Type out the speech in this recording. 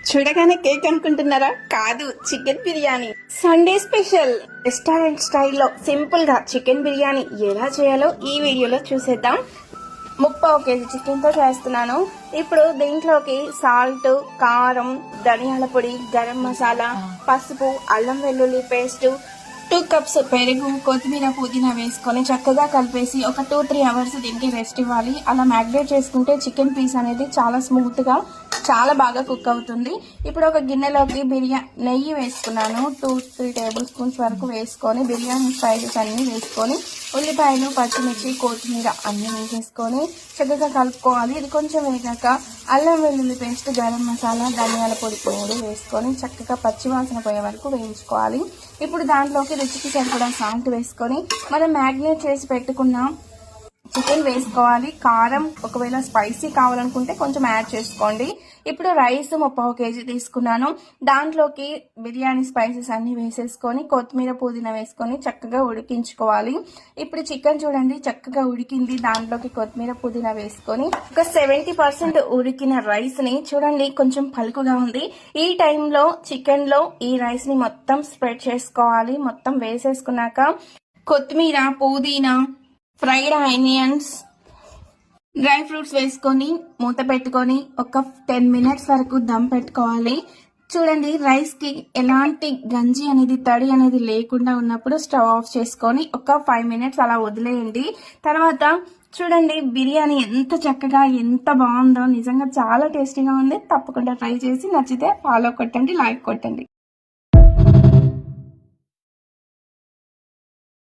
చూడగానే కేక్ అనుకుంటున్నారా? కాదు, chicken biryani. Sunday special restaurant స్టైల్లో సింపుల్ గా చికెన్ బిర్యానీ ఎలా చేయాలో ఈ వీడియోలో చూసేద్దాం. 30 కేజీ చికెన్ తో చేస్తున్నాను. ఇప్పుడు దీంట్లోకి సాల్ట్, కారం, ధనియాల పొడి, గరం మసాలా, పసుపు, అల్లం వెల్లుల్లి పేస్ట్, 2 కప్స్ పెరుగు, కొత్తిమీర, పుదీనా వేసుకొని చక్కగా కలిపేసి ఒక 2-3 అవర్స్ దీనికి రెస్ట్ ఇవ్వాలి. అలా మ్యాగ్నేట్ చేసుకుంటే చికెన్ పీస్ అనేది చాలా స్మూత్ గా చాలా బాగా కుక్ అవుతుంది. ఇప్పుడు ఒక గిన్నెలోకి నెయ్యి వేసుకున్నాను. 2-3 టేబుల్ స్పూన్స్ వరకు వేసుకొని బిర్యానీ స్పైసెస్ అన్ని వేసుకొని ఉల్లిపాయలు, పచ్చిమిర్చి, కొత్తిమీర అన్ని వేసేసుకొని చక్కగా కలుపుకోవాలి. ఇది కొంచెం వేగాక అల్లం వెల్లుల్లి పేస్ట్, గరం మసాలా, ధనియాల పొడి కూడా వేసుకొని చక్కగా పచ్చివాసన పోయే వరకు వేయించుకోవాలి. ఇప్పుడు దాంట్లోకి రుచికి సరిపడా సాల్ట్ వేసుకొని మనం మ్యాగ్నేట్ చేసి పెట్టుకున్న చికెన్ వేసుకోవాలి. కారం ఒకవేళ స్పైసీ కావాలనుకుంటే కొంచెం యాడ్ చేసుకోండి. ఇప్పుడు రైస్ 30 కేజీ తీసుకున్నాను. దాంట్లోకి బిర్యానీ స్పైసెస్ అన్ని వేసేసుకొని కొత్తిమీర, పుదీనా వేసుకొని చక్కగా ఉడికించుకోవాలి. ఇప్పుడు చికెన్ చూడండి చక్కగా ఉడికింది. దాంట్లోకి కొత్తిమీర, పుదీనా వేసుకొని ఒక 70% ఉడికిన రైస్ ని చూడండి కొంచెం పలుకుగా ఉంది. ఈ టైంలో చికెన్ లో ఈ రైస్ ని మొత్తం స్ప్రెడ్ చేసుకోవాలి. మొత్తం వేసేసుకున్నాక కొత్తిమీర, పుదీనా, ఫ్రైడ్ ఆనియన్స్, డ్రై ఫ్రూట్స్ వేసుకొని మూత పెట్టుకొని ఒక 10 మినిట్స్ వరకు దమ్ పెట్టుకోవాలి. చూడండి రైస్ కి ఎలాంటి గంజి అనేది తడి అనేది లేకుండా ఉన్నప్పుడు స్టవ్ ఆఫ్ చేసుకొని ఒక 5 మినిట్స్ అలా వదిలేయండి. తర్వాత చూడండి బిర్యానీ ఎంత చక్కగా ఎంత బాగుందో, నిజంగా చాలా టేస్టీగా ఉంది. తప్పకుండా ట్రై చేసి నచ్చితే ఫాలో కొట్టండి, లైక్ కొట్టండి.